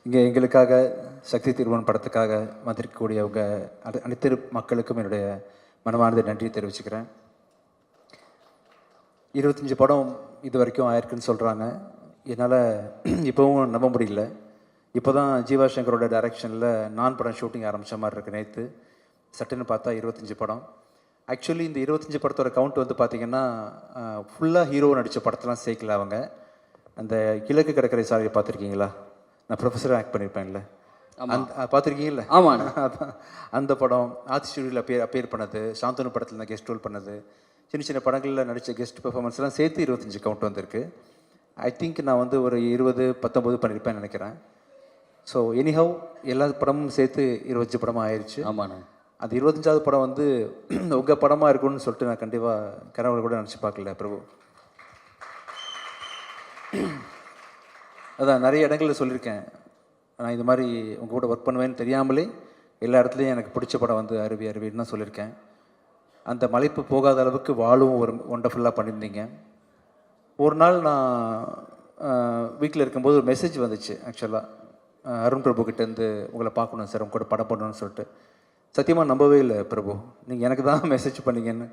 இங்கே எங்களுக்காக சக்தி திருமணம் படத்துக்காக வந்திருக்கக்கூடியவங்க அனைத்து மக்களுக்கும் என்னுடைய மனமார்ந்த நன்றி தெரிவிச்சுக்கிறேன். 25 படம் இது வரைக்கும் ஆயிருக்குன்னு சொல்கிறாங்க. என்னால் இப்போவும் நம்ப முடியல. இப்போ தான் ஜீவா சங்கரோட டைரக்ஷனில் நான் படம் ஷூட்டிங் ஆரம்பித்த மாதிரி இருக்குது. நேற்று சட்டுன்னு பார்த்தா 25 படம். ஆக்சுவலி இந்த 25 படத்தோட கவுண்ட் வந்து பார்த்திங்கன்னா ஃபுல்லாக ஹீரோ நடித்த படத்தெல்லாம் சேர்க்கல. அவங்க அந்த கிழக்கு கடற்கரை சாலையை பார்த்துருக்கீங்களா? நான் ப்ரொஃபஸராக ஆக்ட் பண்ணியிருப்பேன்ல, பார்த்துருக்கீங்களா? ஆமாம். அதான் அந்த படம். ஆர்ட் ஸ்டுடியோவில் அப்பேர் பண்ணது, சாந்தனு படத்தில் நான் கெஸ்ட் ரோல் பண்ணது, சின்ன சின்ன படங்களில் நடித்த கெஸ்ட் பெர்ஃபார்மன்ஸ்லாம் சேர்த்து 25 கவுண்ட் வந்திருக்கு. ஐ திங்க் நான் வந்து ஒரு 20-19 பண்ணியிருப்பேன்னு நினைக்கிறேன். ஸோ எனிஹவ் எல்லா படமும் சேர்த்து 25 படமாக ஆயிடுச்சு. ஆமாண்ணா. அது 25வது படம் வந்து உங்கள் படமாக இருக்குன்னு சொல்லிட்டு நான் கண்டிப்பாக கனவுல கூட நினச்சி பார்க்கல பிரபு. அதான் நிறைய இடங்களில் சொல்லியிருக்கேன், நான் இது மாதிரி உங்கள் கூட ஒர்க் பண்ணுவேன்னு தெரியாமலே எல்லா இடத்துலையும் எனக்கு பிடிச்ச படம் வந்து அருவின்னு தான் சொல்லியிருக்கேன். அந்த மலைப்பு போகாத அளவுக்கு வாழும் ஒரு ஒண்டர்ஃபுல்லாக பண்ணியிருந்தீங்க. ஒரு நாள் நான் வீட்டில் இருக்கும்போது ஒரு மெசேஜ் வந்துச்சு. ஆக்சுவலாக அருண் பிரபு கிட்டேருந்து உங்களை பார்க்கணும் சார், உங்க கூட படம் பண்ணணும்னு சொல்லிட்டு. சத்தியமாக நம்பவே இல்லை பிரபு, நீங்கள் எனக்கு தான் மெசேஜ் பண்ணீங்கன்னு.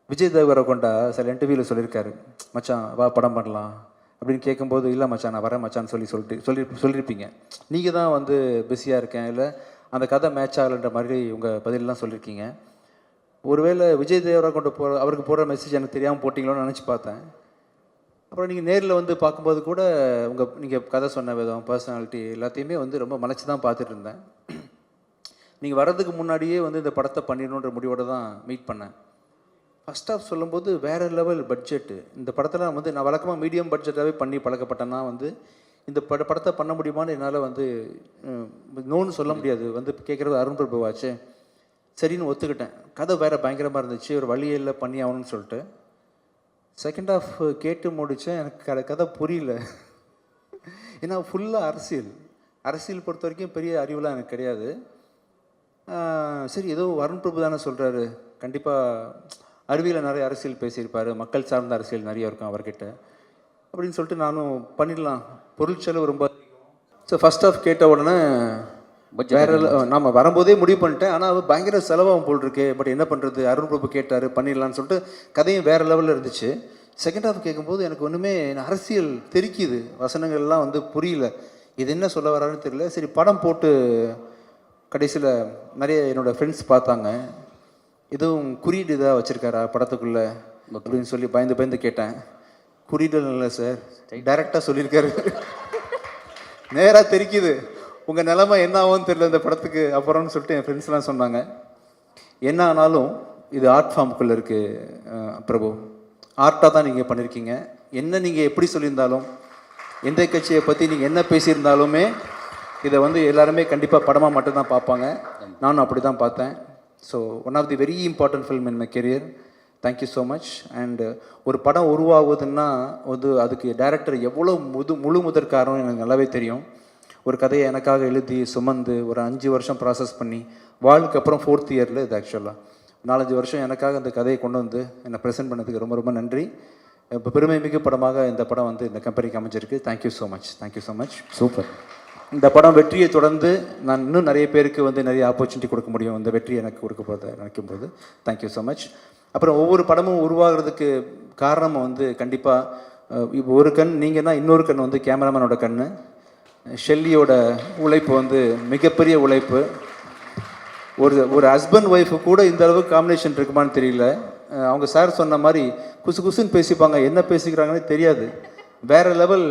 விஜய் தேவரகொண்டா சில இன்டர்வியூவில் சொல்லியிருக்காரு, மச்சான் வா படம் பண்ணலாம் அப்படின்னு கேட்கும்போது, இல்லை மச்சான் நான் வரேன் மச்சான்னு சொல்லியிருப்பீங்க. நீங்கள் தான் வந்து பிஸியாக இருக்கேன், இல்லை அந்த கதை மேட்ச் ஆகலைன்ற மாதிரி உங்கள் பதிலெலாம் சொல்லியிருக்கீங்க. ஒருவேளை விஜய் தேவரகொண்ட அவருக்கு போடுற மெசேஜ் எனக்கு தெரியாமல் போட்டிங்களோன்னு நினச்சி பார்த்தேன். அப்புறம் நீங்கள் நேரில் வந்து பார்க்கும்போது கூட நீங்கள் கதை சொன்ன விதம், பர்சனாலிட்டி எல்லாத்தையுமே வந்து ரொம்ப மலைச்சி தான் பார்த்துட்டு இருந்தேன். நீங்கள் வர்றதுக்கு முன்னாடியே வந்து இந்த படத்தை பண்ணிடணுன்ற முடிவோடு தான் மீட் பண்ணேன். ஃபஸ்ட் ஆஃப் சொல்லும்போது வேறு லெவல் பட்ஜெட்டு. இந்த படத்தில் வந்து நான் வழக்கமாக மீடியம் பட்ஜெட்டாகவே பண்ணி பழக்கப்பட்டேன்னா வந்து இந்த படத்தை பண்ண முடியுமான்னு என்னால் வந்து நோன்னு சொல்ல முடியாது. வந்து கேட்குறது அருண் பிரபுவாச்சு, சரின்னு ஒத்துக்கிட்டேன். கதை வேறு பயங்கரமாக இருந்துச்சு, ஒரு வழியில் பண்ணி ஆகணும்னு சொல்லிட்டு செகண்ட் ஆஃப் கேட்டு முடித்தேன். எனக்கு கதை புரியல. ஏன்னா ஃபுல்லாக அரசியல் பொறுத்த வரைக்கும் பெரிய அறிவுலாம் எனக்கு கிடையாது. சரி ஏதோ அருண் பிரபு தானே சொல்கிறாரு, கண்டிப்பாக அறிவியலில் நிறைய அரசியல் பேசியிருப்பார், மக்கள் சார்ந்த அரசியல் நிறைய இருக்கும் அவர்கிட்ட அப்படின்னு சொல்லிட்டு நானும் பண்ணிடலாம். பொருள் செலவு ரொம்ப. ஸோ ஃபஸ்ட் ஆஃப் கேட்ட உடனே வேறு நம்ம வரும்போதே முடிவு பண்ணிட்டேன். ஆனால் அது பயங்கர செலவாகும் போல் இருக்கு. பட் என்ன பண்ணுறது, அருண் பிரபு கேட்டார் பண்ணிடலான்னு சொல்லிட்டு கதையும் வேறு லெவலில் இருந்துச்சு. செகண்ட் ஹாஃப் கேட்கும்போது எனக்கு ஒன்றுமே அரசியல் தெரிக்குது, வசனங்கள்லாம் வந்து புரியல, இது என்ன சொல்ல வரான்னு தெரியல. சரி படம் போட்டு கடைசியில் நிறைய என்னோடய ஃப்ரெண்ட்ஸ் பார்த்தாங்க, எதுவும் குறியீடு இதாக வச்சுருக்காரா படத்துக்குள்ளே அப்படின்னு சொல்லி பயந்து கேட்டேன். குறியீடு இல்லை சார், டைரெக்டாக சொல்லியிருக்காரு. நேராக தெரிக்குது, உங்கள் நிலைமை என்ன ஆகும்னு தெரியல இந்த படத்துக்கு அப்புறம்னு சொல்லிட்டு என் ஃப்ரெண்ட்ஸ்லாம் சொன்னாங்க. என்ன ஆனாலும் இது ஆர்ட் ஃபார்முக்குள்ளே இருக்குது பிரபு, ஆர்ட்டாக தான் நீங்கள் பண்ணியிருக்கீங்க. என்ன நீங்கள் எப்படி சொல்லியிருந்தாலும், எந்த கட்சியை பற்றி நீங்கள் என்ன பேசியிருந்தாலுமே இதை வந்து எல்லாருமே கண்டிப்பாக படமாக மட்டும்தான் பார்ப்பாங்க. நானும் அப்படி தான் பார்த்தேன். So one of the very important film in my career. Thank you so much. And ஒரு படம் உருவாகுதுன்னா வந்து அதுக்கு டைரக்டர் எவ்வளோ முழு முதற் காரணம் எனக்கு நல்லாவே தெரியும். ஒரு கதையை எனக்காக எழுதி சுமந்து ஒரு 5 வருஷம் ப்ராசஸ் பண்ணி வாழ்க்கை அப்புறம் 4th இயரில் இது ஆக்சுவலாக 4-5 வருஷம் எனக்காக அந்த கதையை கொண்டு வந்து என்னை ப்ரெசென்ட் பண்ணதுக்கு ரொம்ப ரொம்ப நன்றி. இப்போ பெருமை மிகு படமாக இந்த படம் வந்து இந்த கம்பெனிக்கு அமைஞ்சிருக்கு. Thank you so much. Thank you so much. Super. இந்த படம் வெற்றியை தொடர்ந்து நான் இன்னும் நிறைய பேருக்கு வந்து நிறைய ஆப்பர்ச்சுனிட்டி கொடுக்க முடியும். இந்த வெற்றி எனக்கு கொடுக்க போகிறத நினைக்கும்போது தேங்க்யூ ஸோ மச். அப்புறம் ஒவ்வொரு படமும் உருவாகிறதுக்கு காரணம் வந்து கண்டிப்பாக இப்போ ஒரு கண் நீங்கன்னா இன்னொரு கண் வந்து கேமராமேனோட கண். ஷெல்லியோட உழைப்பு வந்து மிகப்பெரிய உழைப்பு. ஒரு ஹஸ்பண்ட் ஒய்ஃபு கூட இந்த அளவுக்கு காம்பினேஷன் இருக்குமான்னு தெரியல. அவங்க சார் சொன்ன மாதிரி குசுன்னு பேசிப்பாங்க, என்ன பேசிக்கிறாங்கன்னே தெரியாது. வேறு லெவல்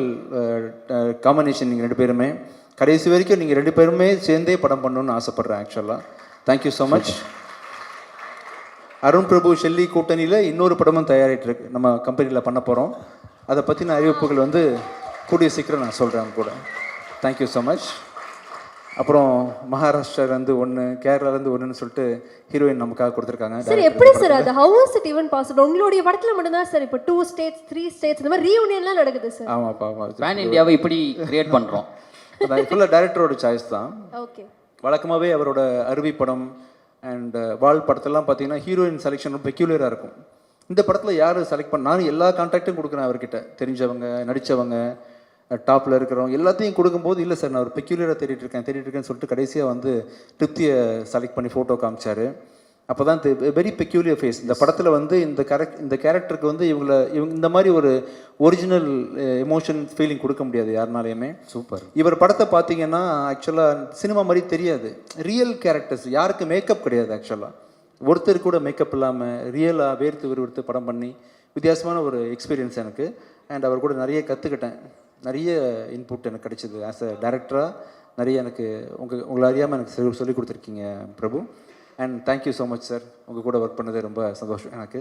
காம்பினேஷன் நீங்கள் 2 பேருமே. கடைசி வரைக்கும் நீங்கள் 2 பேருமே சேர்ந்தே படம் பண்ணணுன்னு ஆசைப்பட்றேன் ஆக்சுவலாக. Thank you so much. Arun Prabhu Shelly கூட்டணியில் இன்னொரு படமும் தயாரிட்டு இருக்கு, நம்ம கம்பெனியில் பண்ண போகிறோம். அதை பற்றின அறிவிப்புகள் வந்து கூடிய சீக்கிரம் நான் சொல்கிறேன் கூட. Thank you so much. அப்புறம் மகாராஷ்டிராலேருந்து 1, கேரளாலேருந்து 1ன்னு சொல்லிட்டு ஹீரோயின் நமக்காக கொடுத்துருக்காங்க. சார் எப்படி சார் அது, how is it even possible? உங்களுடைய படத்தில் மட்டும்தான் சார் இப்போ 2 states 3 states இந்த மாதிரி ரீயூனியன்லாம் நடக்குது சார். ஆமாப்பா, ஆமாம். பேன் இந்தியாவை இப்படி கிரியேட் பண்ணுறோம். அதான் ஃபுல்லாக டைரக்டரோட சாய்ஸ் தான். ஓகே. வழக்கமாகவே அவரோட அருவி படம் அண்ட் வால் படத்தெல்லாம் பார்த்தீங்கன்னா ஹீரோயின் செலெக்ஷன் ரொம்ப பெக்யூலராக இருக்கும். இந்த படத்தில் யார் செலக்ட் பண்ண, நானும் எல்லா கான்டாக்டும் கொடுக்குறேன் அவர்கிட்ட, தெரிஞ்சவங்க நடித்தவங்க டாப்பில் இருக்கிறவங்க எல்லாத்தையும் கொடுக்கும்போது இல்லை சார் நான் ஒரு பெக்யூலியராக தேடிட்டு இருக்கேன்னு சொல்லிட்டு கடைசியாக வந்து திருப்தியை செலக்ட் பண்ணி ஃபோட்டோ காமிச்சார். அப்போ தான் வெரி பெக்யூலியர் ஃபேஸ். இந்த படத்தில் வந்து இந்த கேரக்டருக்கு வந்து இவங்க இந்த மாதிரி ஒரு ஒரிஜினல் எமோஷன் ஃபீலிங் கொடுக்க முடியாது யாருனாலையுமே. சூப்பர். இவர் படத்தை பார்த்தீங்கன்னா ஆக்சுவலாக சினிமா மாதிரி தெரியாது. ரியல் கேரக்டர்ஸ், யாருக்கு மேக்கப் கிடையாது ஆக்சுவலாக. ஒருத்தர் கூட மேக்கப் இல்லாமல் ரியலாக வேர்த்து விறுவிறுத்து படம் பண்ணி வித்தியாசமான ஒரு எக்ஸ்பீரியன்ஸ் எனக்கு. அண்ட் அவர் கூட நிறைய கற்றுக்கிட்டேன், நிறைய இன்புட் எனக்கு கிடைச்சிது. ஆஸ் அ டைரக்டராக நிறைய எனக்கு உங்களை அறியாமல் எனக்கு சொல்லிக் கொடுத்துருக்கீங்க Prabhu. And thank you so much sir. உங்கள் கூட ஒர்க் பண்ணது ரொம்ப சந்தோஷம் எனக்கு.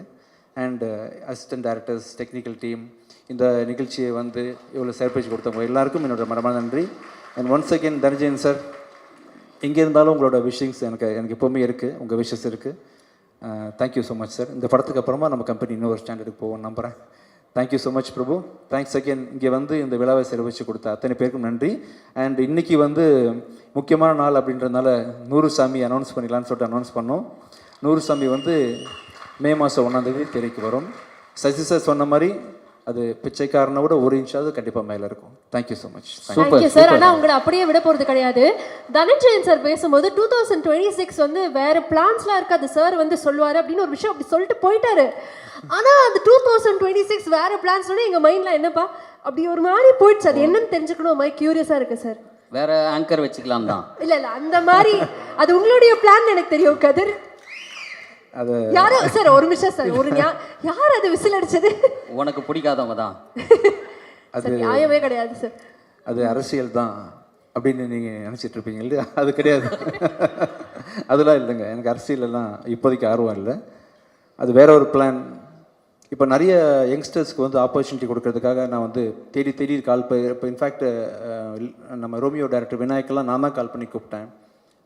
And assistant directors, technical team, இந்த நிகழ்ச்சியை வந்து இவ்வளோ சர்ப்ரைஸ் கொடுத்தவங்க எல்லாருக்கும் என்னோட மனமான நன்றி. And once again Dhananjayan sir, எங்கே இருந்தாலும் உங்களோட விஷயங்ஸ் எனக்கு எப்போவுமே இருக்குது, உங்கள் விஷஸ் இருக்குது. Thank you so much sir. இந்த படத்துக்கு அப்புறமா நம்ம கம்பெனி இன்னொரு ஸ்டாண்டர்டுக்கு போவோம் நம்புகிறேன். தேங்க்யூ ஸோ மச் பிரபு. தேங்க்ஸ் அகேன் இங்கே வந்து இந்த விழாவை சிறப்பிச்சு கொடுத்த அத்தனை பேருக்கும் நன்றி. அண்ட் இன்றைக்கி வந்து முக்கியமான நாள் அப்படின்றதுனால நூறுசாமி அனௌன்ஸ் பண்ணிடலான்னு சொல்லிட்டு அனௌன்ஸ் பண்ணோம். நூறுசாமி வந்து மே மாதம் 1ஆம் தேதி திரைக்கு வரும். சசி சார் சொன்ன மாதிரி அது பிச்சைக்காரனை விட 1 இன்ச்சாவது கண்டிப்பாக மேலே இருக்கும். Thank you so much. Thank you sir. ஆனால் உங்களை அப்படியே விட போகிறது கிடையாது. தனஞ்சயன் சார் பேசும்போது 2026 வந்து வேறு பிளான்ஸ்லாம் இருக்காது சார் வந்து சொல்லுவார் அப்படின்னு ஒரு விஷயம் அப்படி சொல்லிட்டு போயிட்டாரு. ஆனால் அந்த 2026 வேறு பிளான்ஸ்னோட எங்கள் மைண்டில் என்னப்பா அப்படி ஒரு மாதிரி போயிடுச்சு. அது என்னன்னு தெரிஞ்சுக்கணும் மாதிரி க்யூரியஸாக இருக்குது சார். வேற ஆங்கர் வச்சுக்கலாம் தான். இல்லை அந்த மாதிரி அது உங்களுடைய பிளான் எனக்கு தெரியும் கதிர். அது யாரோ சார் ஒரு நிமிஷம் சார், ஒரு யார் அது விசில் அடிச்சது? உனக்கு பிடிக்காதவங்க தான். அது நியாயமே கிடையாது சார். அது அரசியல் தான் அப்படின்னு நீங்கள் நினச்சிட்டு இருப்பீங்க இல்லையா? அது கிடையாது. அதெல்லாம் இல்லைங்க. எனக்கு அரசியலெல்லாம் இப்போதைக்கு ஆர்வம் இல்லை. அது வேற ஒரு பிளான். இப்போ நிறைய யங்ஸ்டர்ஸ்க்கு வந்து ஆப்பர்ச்சுனிட்டி கொடுக்கறதுக்காக நான் வந்து தேடி இப்போ இன்ஃபேக்ட் நம்ம ரோமியோ டைரக்டர் விநாயக்கெல்லாம் நான் தான் கால் பண்ணி கூப்பிட்டேன்,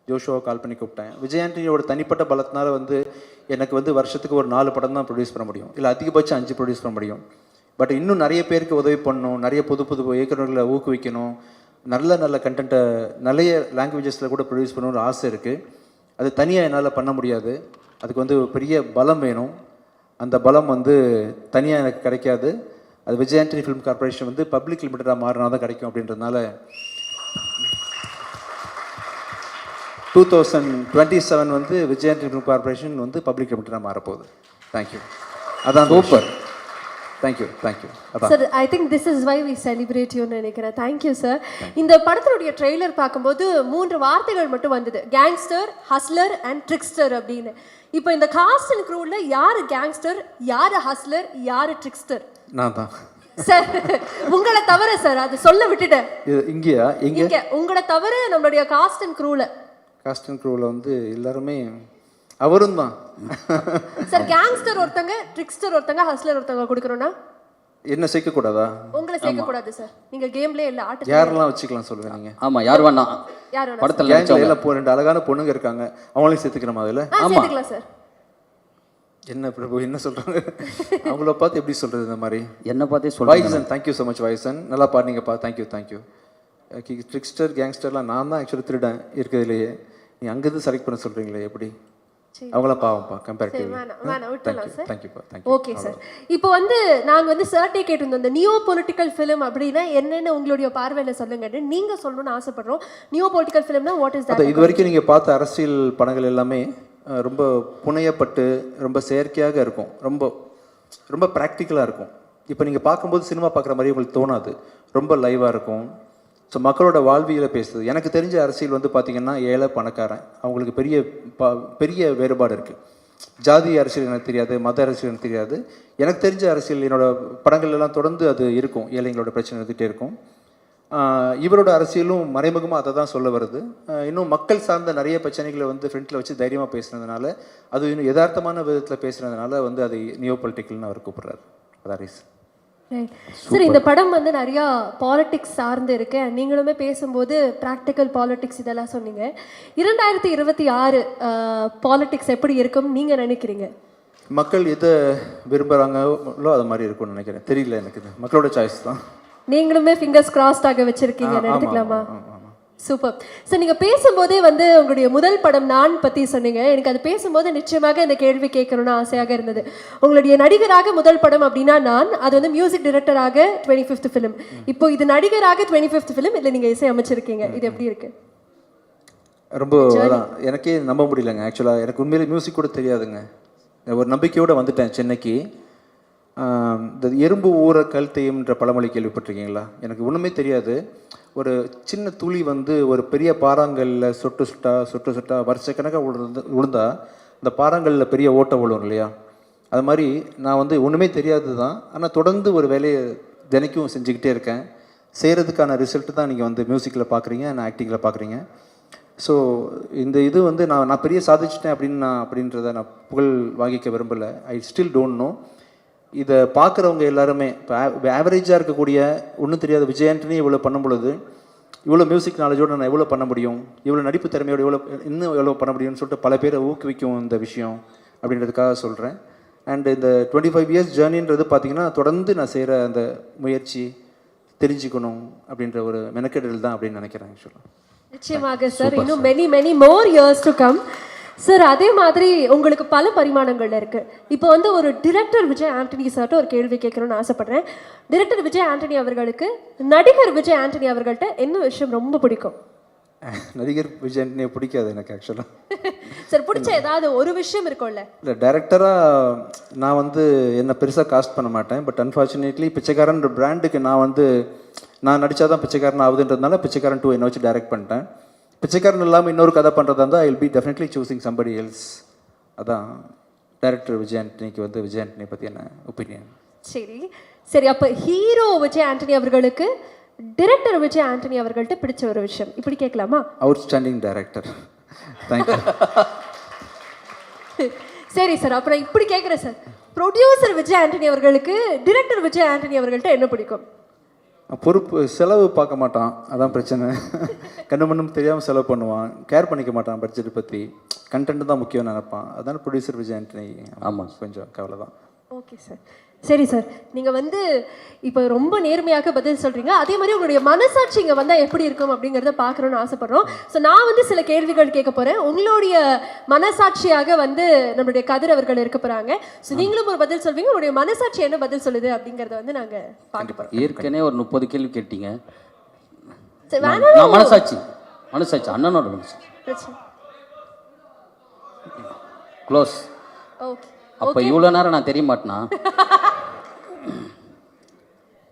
ஜோஷுவை கால் பண்ணி கூப்பிட்டேன். விஜய் ஆண்டனியோட தனிப்பட்ட பலத்தினால வந்து எனக்கு வந்து வருஷத்துக்கு ஒரு 4 படம் தான் ப்ரொடியூஸ் பண்ண முடியும், இல்லை அதிகபட்சம் 5 ப்ரொடியூஸ் பண்ண முடியும். பட் இன்னும் நிறைய பேருக்கு உதவி பண்ணணும், நிறைய புது இயக்குநர்களை ஊக்குவிக்கணும், நல்ல கண்டென்ட்டை நிறைய லாங்குவேஜஸில் கூட ப்ரொடியூஸ் பண்ணணும்னு ஆசை இருக்குது. அது தனியாக என்னால் பண்ண முடியாது. அதுக்கு வந்து பெரிய பலம் வேணும். அந்த பலம் வந்து தனியாக எனக்கு கிடைக்காது. அது விஜய் ஆண்டனி ஃபிலிம் கார்பரேஷன் வந்து பப்ளிக் லிமிட்டடாக மாறினா தான் கிடைக்கும். அப்படின்றதுனால 2027 வந்து விஜய் ஆண்டனி ஃபிலிம் கார்பரேஷன் வந்து பப்ளிக் லிமிட்டடாக மாறப்போகுது. தேங்க்யூ. அதான் super. Thank you. Sir, I think this is why we celebrate யூன்னு நினைக்கிறேன். Thank you sir. இந்த படத்தினுடைய ட்ரெய்லர் பார்க்கும்போது 3 வார்த்தைகள் மட்டும் வந்தது, கேங்ஸ்டர், ஹஸ்லர் அண்ட் ட்ரிக்ஸ்டர் அப்படின்னு. இப்போ இந்த காஸ்ட் அண்ட் க்ரூவில் யார் கேங்ஸ்டர், யார் ஹஸ்லர், யார் ட்ரிக்ஸ்டர்? நான் தான் சார். உங்களை தவிர சார், அது சொல்ல விட்டுட்டேன். இங்கேயா? இங்கே உங்களை தவிர நம்மளுடைய காஸ்ட் அண்ட் க்ரூவில் வந்து எல்லாருமே அவரும் தான் சார். கேங்ஸ்டர் ஒருத்தங்க, ட்ரிக்ஸ்டர் ஒருத்தங்க, ஹஸ்லர் ஒருத்தங்க கொடுக்கறோம்னா என்ன சேர்க்க கூடாதா? உங்களை சேர்க்க கூடாது சார். நீங்க கேம்லயே இல்ல, ஆட்டத்துல யாரெல்லாம் வச்சுக்கலாம் சொல்லுங்க நீங்க. ஆமா, யார் வேணா படத்துல எல்லாம் 2 அழகான பொண்ணுங்க இருக்காங்க, அவங்களையும் சேர்த்துக்கிறோமா அதுல? சேர்த்துக்கலாம் சார். என்ன பிரபு என்ன சொல்றாங்க? அவங்கள பார்த்து எப்படி சொல்றது இந்த மாதிரி? என்ன பார்த்தே சொல்லுங்க. வாய்சன், தேங்க்யூ ஸோ மச் வாய்சன், நல்லா பாடுனீங்கப்பா. தேங்க்யூ. ட்ரிக்ஸ்டர் கேங்ஸ்டர்லாம் நான் தான் ஆக்சுவலி திருடன் இருக்கிறதுலையே. நீ அங்கேருந்து செலக்ட் பண்ண சொல்கிறீங்களே எப்படி? அவங்கள பாவம்ப்பா கம்பேரிட்டிவ். Okay sir. இப்போ வந்து நாங்க வந்து சர்ட்டே கேட்டிருந்தோம், இந்த நியோ பொலிட்டிக்கல் ஃபிலிம் அப்படின்னா என்னென்ன உங்களுடைய பார்வையில் சொல்லுங்கன்னு நீங்க சொல்லணும்னு ஆசைப்படுறோம். நியோ பொலிட்டிக்கல் ஃபிலிம்னா வாட் இஸ் தட்? இது வரைக்கும் நீங்க பார்த்த அரசியல் படங்கள் எல்லாமே ரொம்ப புனையப்பட்டு ரொம்ப செயற்கையாக இருக்கும், ரொம்ப ப்ராக்டிக்கலாக இருக்கும். இப்போ நீங்கள் பார்க்கும்போது சினிமா பார்க்குற மாதிரி உங்களுக்கு தோணாது, ரொம்ப லைவாக இருக்கும். ஸோ மக்களோட வாழ்வியலை பேசுது. எனக்கு தெரிஞ்ச அரசியல் வந்து பார்த்திங்கன்னா ஏழை பணக்காரன் அவங்களுக்கு பெரிய வேறுபாடு இருக்குது. ஜாதி அரசியல் எனக்கு தெரியாது, மத அரசியல் எனக்கு தெரியாது. எனக்கு தெரிஞ்ச அரசியல் என்னோடய படங்கள்லாம் தொடர்ந்து அது இருக்கும், ஏழைங்களோட பிரச்சனை இருந்துகிட்டே இருக்கும். இவரோட அரசியலும் மறைமுகமாக அதை தான் சொல்ல வருது. இன்னும் மக்கள் சார்ந்த நிறைய பிரச்சனைகளை வந்து ஃப்ரண்ட்டில் வச்சு தைரியமாக பேசுனதுனால, அது இன்னும் யதார்த்தமான விதத்தில் பேசுனதுனால வந்து அதை நியோ பொலிட்டிக்கல்னு அவர் கூப்பிட்றாரு. அதான் ரீசன். சார், இந்த படம் வந்து நிறையா பாலிடிக்ஸ் சார்ந்து இருக்கு. நீங்களுமே பேசும்போது ப்ராக்டிக்கல் பாலிடிக்ஸ் இதெல்லாம் சொன்னீங்க. 2026 பாலிடிக்ஸ் எப்படி இருக்கும்னு நீங்கள் நினைக்கிறீங்க? மக்கள் எதை விரும்புகிறாங்களோ அது மாதிரி இருக்கும்னு நினைக்கிறேன். தெரியல எனக்கு, இது மக்களோட சாய்ஸ் தான். நீங்களுமே ஃபிங்கர்ஸ் கிராஸ்ட் ஆக வச்சிருக்கீங்க எடுத்துக்கலாமா? Super sir. நீங்கள் பேசும்போதே வந்து உங்களுடைய முதல் படம் நான் பற்றி சொன்னீங்க. எனக்கு அது பேசும்போது நிச்சயமாக இந்த கேள்வி கேட்கணும்னு ஆசையாக இருந்தது. உங்களுடைய நடிகராக முதல் படம் அப்படின்னா அது வந்து மியூசிக் டைரக்டராக 25th ஃபிலிம். இப்போ இது நடிகராக 25th ஃபிலிம், இதில் நீங்கள் இசை அமைச்சிருக்கீங்க. இது எப்படி இருக்கு? ரொம்ப அதான் எனக்கே நம்ப முடியலங்க. ஆக்சுவலாக எனக்கு உண்மையிலே மியூசிக் கூட தெரியாதுங்க. ஒரு நம்பிக்கையோடு வந்துட்டேன் சென்னைக்கு. இந்த எறும்பு ஊற கல் தேயும்ன்ற பழமொழி கேள்விப்பட்டிருக்கீங்களா? எனக்கு ஒன்றுமே தெரியாது. ஒரு சின்ன துளி வந்து ஒரு பெரிய பாறாங்கல்ல சொட்டு சுட்டா வருஷக்கணக்காக விழுந்தா இந்த பாறாங்கல்ல பெரிய ஓட்டை விழும் இல்லையா? அது மாதிரி நான் வந்து ஒன்றுமே தெரியாது தான். ஆனால் தொடர்ந்து ஒரு வேலையை தினைக்கும் செஞ்சுக்கிட்டே இருக்கேன். செய்கிறதுக்கான ரிசல்ட்டு தான் நீங்கள் வந்து மியூசிக்கில் பார்க்குறீங்க, நான் ஆக்டிங்கில் பார்க்குறீங்க. ஸோ இந்த இது வந்து நான் பெரிய சாதிச்சிட்டேன் அப்படின்றத நான் புகழ் வாங்கிக்க விரும்பலை. I still don't know. இதை பார்க்குறவங்க எல்லாருமே இப்போ ஆவரேஜாக இருக்கக்கூடிய ஒன்றும் தெரியாத விஜய் ஆண்டனி இவ்வளோ பண்ணும் பொழுது இவ்வளோ மியூசிக் நாலேஜோடு நான் எவ்வளோ பண்ண முடியும், இவ்வளோ நடிப்பு திறமையோடு இன்னும் எவ்வளோ பண்ண முடியும்னு சொல்லிட்டு பல பேரை ஊக்குவிக்கும் இந்த விஷயம் அப்படின்றதுக்காக சொல்கிறேன். அண்ட் இந்த 25 இயர்ஸ் ஜேர்னின்றது பார்த்திங்கன்னா தொடர்ந்து நான் செய்கிற அந்த முயற்சி தெரிஞ்சுக்கணும் அப்படின்ற ஒரு மெனக்கெடல் தான் அப்படின்னு நினைக்கிறேன் ஆக்சுவலாக. நிச்சயமாக சார், இன்னும் many more years to come sir. அதே மாதிரி உங்களுக்கு பல பரிமாணங்கள் இருக்குது. இப்போ வந்து ஒரு டிரெக்டர் விஜய் ஆண்டனி சார்ட்ட ஒரு கேள்வி கேட்கணும்னு ஆசைப்படுறேன். டிரெக்டர் விஜய் ஆண்டனி அவர்களுக்கு நடிகர் விஜய் ஆண்டனி அவர்கள்ட்ட என்ன விஷயம் ரொம்ப பிடிக்கும்? நடிகர் விஜய் ஆண்டனியை பிடிக்காது எனக்கு ஆக்சுவலாக. சார் பிடிச்ச ஏதாவது ஒரு விஷயம் இருக்கும்ல? இல்லை, டைரக்டராக நான் வந்து என்ன பெருசாக காஸ்ட் பண்ண மாட்டேன். பட் அன்ஃபார்ச்சுனேட்லி பிச்சைக்காரன்ற பிராண்டுக்கு நான் நடித்தா தான் பிச்சைக்காரன் ஆகுதுன்றதுனால பிச்சைக்காரன் 2 என்னை வச்சு டைரக்ட் பண்ணிட்டேன். பிச்சைக்காரன் இல்லாமல் இன்னொரு கதை பண்ணுறதா இருந்தால் I will be definitely choosing somebody else. அதான் டைரக்டர் விஜய் ஆண்டனிக்கு வந்து விஜய் ஆண்டனி பற்றி என்ன ஒப்பீனியன். சரி அப்போ ஹீரோ விஜய் ஆண்டனி அவர்களுக்கு டிரெக்டர் விஜய் ஆண்டனி அவர்கள்ட்ட பிடிச்ச ஒரு விஷயம் இப்படி கேட்கலாமா? Outstanding director. தேங்க்யூ. சரி சார், அப்புறம் இப்படி கேட்குறேன் சார். ப்ரொடியூசர் விஜய் ஆண்டனி அவர்களுக்கு டிரெக்டர் விஜய் ஆண்டனி அவர்கள்ட்ட என்ன பிடிக்கும்? பொறுப்பு செலவு பார்க்க மாட்டான், அதான் பிரச்சனை. கண்ணு மண்ணும் தெரியாமல் செலவு பண்ணுவான், கேர் பண்ணிக்க மாட்டான் பட்ஜெட் பற்றி. கண்டென்ட் தான் முக்கியம் நினைப்பான். அதனால் ப்ரொடியூசர் விஜய் ஆண்டனி. ஆமாம், கொஞ்சம் கவலை தான். Okay sir. சரி சார், நீங்கள் வந்து இப்போ ரொம்ப நேர்மையாக பதில் சொல்கிறீங்க. அதே மாதிரி உங்களுடைய மனசாட்சி இங்கே வந்தால் எப்படி இருக்கும் அப்படிங்கிறத பார்க்குறோன்னு ஆசைப்பட்றோம். ஸோ நான் வந்து சில கேள்விகள் கேட்க போகிறேன். உங்களுடைய மனசாட்சியாக வந்து நம்மளுடைய கதிர் அவர்கள் இருக்க போகிறாங்க. ஸோ நீங்களும் ஒரு பதில் சொல்வீங்க. உங்களுடைய மனசாட்சி என்ன பதில் சொல்லுது அப்படிங்கிறத வந்து நாங்கள் பார்க்க போகிறோம். ஏற்கனவே ஒரு 30 கேள்வி கேட்டீங்க. சரி, வேணாம். மனசாட்சி அண்ணனோட மனசாட்சி க்ளோஸ். ஓகே. அப்போ இவ்வளோ நேரம் நான் தெரிய மாட்டேனா?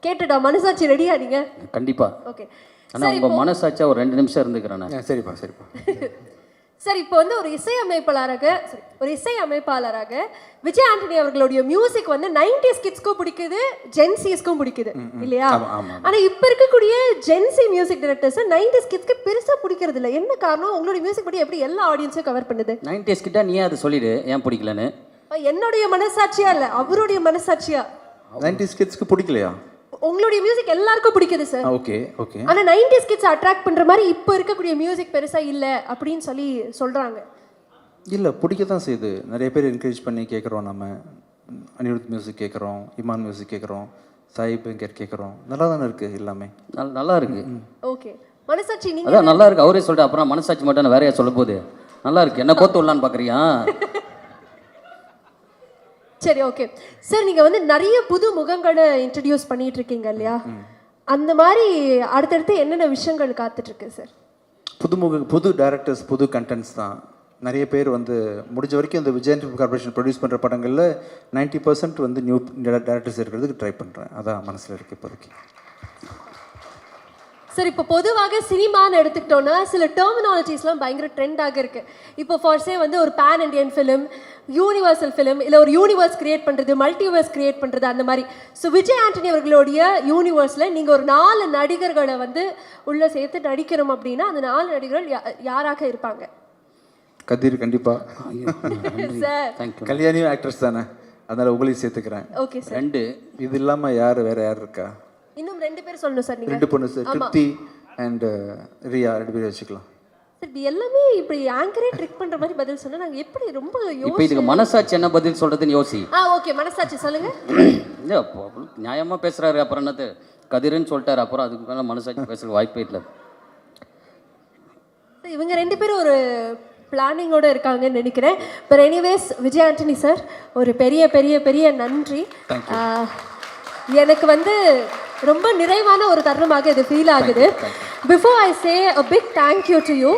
கேட்டுடா, மனசாட்சி ரெடியா நீங்க? கண்டிப்பா. ஓகே. ஆனால் உங்கள் மனசாட்சியா ஒரு 2 நிமிஷம் இருந்துக்கிறேன். சரிப்பா. சார், இப்போ வந்து ஒரு இசை அமைப்பாளராக விஜய் ஆண்டனி அவர்களுடைய மியூசிக் வந்து 90s கிட்ஸ்க்கும் பிடிக்குது, ஜென்சிஸ்க்கும் பிடிக்குது இல்லையா? ஆனா இப்ப இருக்கக்கூடிய ஜென்சி மியூசிக் டைரக்டர்ஸ் 90s கிட்ஸ்க்கு பெருசா பிடிக்கிறது இல்லை. என்ன காரணம்? உங்களுடைய மியூசிக் படி எப்படி எல்லா ஆடியன்ஸையும் கவர் பண்ணுது? 90s கிட்ட நீ அதை சொல்லிடு, ஏன் பிடிக்கலன்னு. என்னுடைய மனசாட்சியா இல்ல, அவருடைய மனசாட்சியா? 90s கிட்ஸ்க்கு பிடிக்கலையா? உங்களுடைய மியூசிக் எல்லாருக்கும் பிடிக்குது சார். ஓகே. ஆனா 90s கிட்ஸ் அட்ராக்ட் பண்ற மாதிரி இப்போ இருக்கக்கூடிய மியூசிக் பெருசா இல்ல அப்படின்னு சொல்லி சொல்றாங்க. இல்லை, பிடிக்க தான் செய்யுது. நிறைய பேர் என்கரேஜ் பண்ணி கேட்குறோம். நம்ம அனிருத் மியூசிக் கேட்குறோம், இமான் மியூசிக் கேட்குறோம், சாய் பெங்கர் கேட்குறோம். நல்லா தானே இருக்குது எல்லாமே. நல்லா இருக்கு. ஓகே. மனசாட்சி நீங்க அதான் நல்லா இருக்கு. அவரே சொல்லிட்டு அப்புறம் மனசாட்சி மட்டும் வேறையா சொல்ல போகுது. நல்லா இருக்கு. என்ன கோத்து விடலான்னு பார்க்குறியா? சரி, ஓகே சார். நீங்கள் வந்து நிறைய புது முகங்களை இன்ட்ரடியூஸ் பண்ணிட்டு இருக்கீங்க இல்லையா? அந்த மாதிரி அடுத்தடுத்து என்னென்ன விஷயங்கள் காத்துட்ருக்கு சார்? புது டைரக்டர்ஸ், புது கண்டென்ட்ஸ் தான். நிறைய பேர் வந்து முடிஞ்ச வரைக்கும் இந்த விஜய் கார்பரேஷன் ப்ரொடியூஸ் பண்ணுற படங்களில் 90% வந்து நியூ டைரக்டர்ஸ் இருக்கிறதுக்கு ட்ரை பண்ணுறேன். அதான் மனசில் இருக்குது இப்போதைக்கு. சார், இப்போ பொதுவாக சினிமான்னு எடுத்துக்கிட்டோன்னா சில டெர்மினாலஜிஸ்லாம் பயங்கர ட்ரெண்டாக இருக்குது. இப்போ ஃபார்ஸே வந்து ஒரு pan Indian film, universal film, இல்லை ஒரு யூனிவர்ஸ் கிரியேட் பண்ணுறது, மல்டிவர்ஸ் கிரியேட் பண்ணுறது, அந்த மாதிரி. ஸோ விஜய் ஆண்டனி அவர்களுடைய யூனிவர்ஸில் நீங்கள் ஒரு 4 நடிகர்களை வந்து உள்ளே சேர்த்து நடிக்கணும் அப்படின்னா அந்த 4 நடிகர்கள் யாராக இருப்பாங்க? கதிர் கண்டிப்பாக. சார், கல்யாணியும் ஆக்ட்ரஸ் தானே, அதனால் உங்களையும் சேர்த்துக்கிறேன். Okay sir. 2 இது இல்லாமல் வேறு யார் இருக்கா? இன்னும் 2 பேர் சொல்லணும் சார். நீங்கள் 2 பொண்ணு சார், கிருத்தி அண்ட் ரியா, 2 பேர் வச்சுக்கலாம் சார். இது இப்படி ஆங்கரே ட்ரிக் பண்ற மாதிரி பதில் சொன்னா நாங்க எப்படி ரொம்ப இப்போ இதுக்கு மனசாட்சி என்ன பதில் சொல்றதுன்னு யோசி. ஓகே, மனசாட்சி சொல்லுங்க. இல்ல, நியாயமா பேசுறாரு. அப்புறம் என்னது கதிர்னு சொல்லிட்டாரு. அப்புறம் அதுக்கு மேலே மனசாட்சி பேசுற வாய்ப்பே இல்லை. இவங்க 2 பேரும் ஒரு பிளானிங்கோட இருக்காங்கன்னு நினைக்கிறேன். But anyways Vijay Antony sir ஒரு பெரிய பெரிய பெரிய நன்றி. எனக்கு வந்து ரொம்ப நிறைவான ஒரு தருணமாக இது ஃபீல் ஆகுது. Before I say a big thank you to you,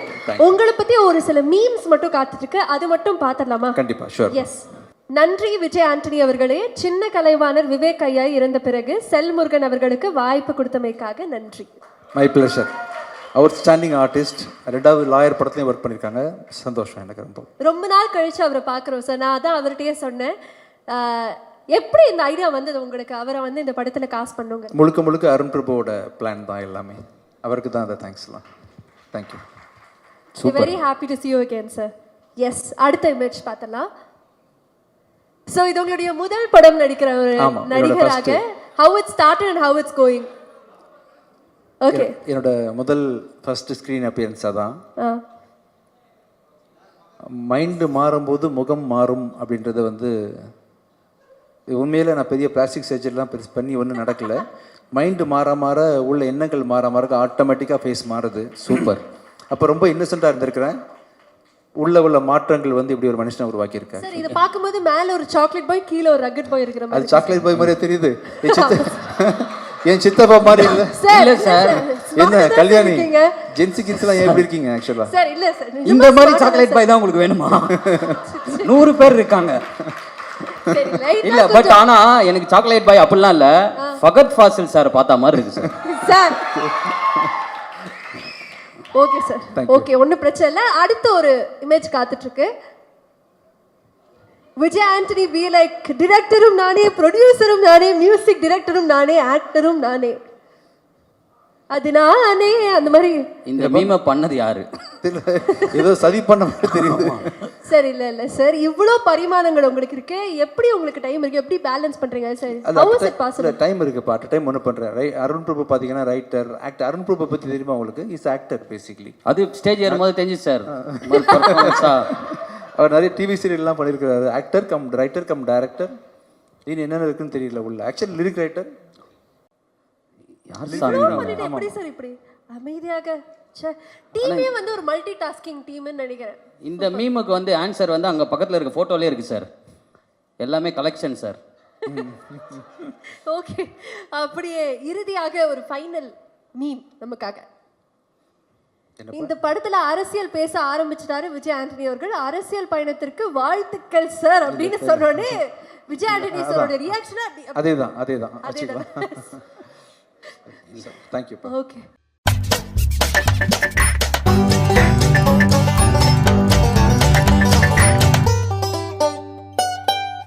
உங்களை பத்தி ஒரு சில மீம்ஸ் மட்டும் காத்துட்டு இருக்கு, அது மட்டும் பார்த்துடலாமா? கண்டிப்பா, ஷூர். எஸ். நன்றி விஜய் ஆண்டனி அவர்களே. சின்ன கலைவாணர் விவேக் ஐயா இறந்த பிறகு செல்முருகன் அவர்களுக்கு வாய்ப்பு கொடுத்தமைக்காக நன்றி. My pleasure. அவுட்ஸ்டாண்டிங் ஆர்டிஸ்ட், 2வது லாயர் படத்துலையும் ஒர்க் பண்ணியிருக்காங்க. சந்தோஷம் எனக்கு ரொம்ப நாள் கழிச்சு அவரை பார்க்குறோம் சார். நான் அதான் அவர்கிட்டயே சொன்னேன், எப்படி இந்த ஐடியா வந்தது உங்களுக்கு அவரை வந்து இந்த படத்துல காஸ்ட் பண்ணுங்க? முழுக்க முழுக்க அருண் பிரபுவோட பிளான் தான் எல்லாமே. அவருக்கு தான் அந்த தேங்க்ஸ்லாம். Thank you. Very happy to see you again sir. Yes, அடுத்த இமேஜ் பார்த்தலாம். ஸோ இது உங்களுடைய முதல் படம் நடிக்கிற ஒரு நடிகராக, how it started and how it's going? Okay, என்னோட முதல் ஃபர்ஸ்ட் ஸ்க்ரீன் அப்பியரன்ஸ் அதான். மைண்டு மாறும்போது முகம் மாறும் அப்படின்றது வந்து உண்மையில் நான் பெரிய பிளாஸ்டிக் சர்ஜரிலாம் பெருசு பண்ணி ஒன்றும் நடக்கலை. மைண்டு மாற மாற உள்ள எண்ணங்கள் மாற மாற ஆட்டோமேட்டிக்காக ஃபேஸ் மாறுது. சூப்பர். அப்போ ரொம்ப இன்னசென்ட்டாக இருந்திருக்கிறேன். உள்ள மாற்றங்கள் வந்து இப்படி ஒரு மனுஷனை உருவாக்கியிருக்கேன். சார் இதை பார்க்கும்போது மேலே ஒரு சாக்லேட் பாய், கீழே ஒரு ரக்கெட் பாய் இருக்கிற மாதிரி. அது சாக்லேட் பாய் மாதிரியே தெரியுது. என் சித்தப்பா மாதிரி இல்லை இல்ல சார். என்ன கல்யாணி ஜென்சி கிட்ஸ்லாம் ஏன் எப்படி இருக்கீங்க ஆக்சுவலா? சார் இல்ல சார், இந்த மாதிரி சாக்லேட் பாய் தான் உங்களுக்கு வேணுமா? 100 பேர் இருக்காங்க. இல்ல பட் ஆனா எனக்கு சாக்லேட் பாய் அப்படிலாம் இல்ல, ஃபகத் ஃபாசில் சார் பார்த்த மாதிரி இருக்கு sir. Sir okay sir, okay, ஒன்றும் பிரச்சனை இல்லை. அடுத்த ஒரு இமேஜ் காத்துட்டு இருக்கு. விஜய் ஆண்டனி பி லைக் டிரெக்டரும் நானே, ப்ரொடியூசரும் நானே, மியூசிக் டிரெக்டரும் நானே, ஆக்டரும் நானே, அது நானே. அந்த மாதிரி இந்த மீமை பண்ணது யாரு? ஏதோ சதி பண்ண மாதிரி தெரியுது. சார் இல்ல இல்ல சார், இவ்வளோ பரிமாணங்கள் உங்களுக்கு இருக்கு, எப்படி உங்களுக்கு டைம் இருக்கு, எப்படி பேலன்ஸ் பண்றீங்க sir? How is it possible? Time இருக்கு, பார்ட் டைம் ஒன்று பண்றேன். அருண் பிரபு பாத்தீங்கன்னா ரைட்டர், ஆக்டர். அருண் பிரபு பத்தி தெரியுமா உங்களுக்கு? Is actor basically. அது ஸ்டேஜ் ஏறும்போது தெரிஞ்சு சார். அவர் நிறைய டிவி சீரியல்லாம் பண்ணியிருக்கிறாரு. Actor come writer cum director. இது என்னென்ன இருக்குன்னு தெரியல உள்ள. Actually lyric writer. எப்படி சார் இப்படி அமைதியாக? டீமே வந்து ஒரு மல்டி டாஸ்கிங் டீம்னு நினைக்கிறேன். இந்த மீமுக்கு வந்து ஆன்சர் வந்து அங்க பக்கத்துல இருக்க போட்டோலயே இருக்கு சார். எல்லாமே கலெக்ஷன் சார். ஓகே, அப்படியே இறுதியாக ஒரு ஃபைனல் மீம் நமக்காக. இந்த படத்துல அரசியல் பேச ஆரம்பிச்சிட்டாரு விஜய் ஆண்டனி அவர்கள். அரசியல் பயணத்திற்கு வாழ்த்துக்கள் சார் அப்படின்னு சொன்னோடனே விஜய் ஆண்டனி சாரோட ரியாக்ஷன் அதேதான். Thank you. Okay.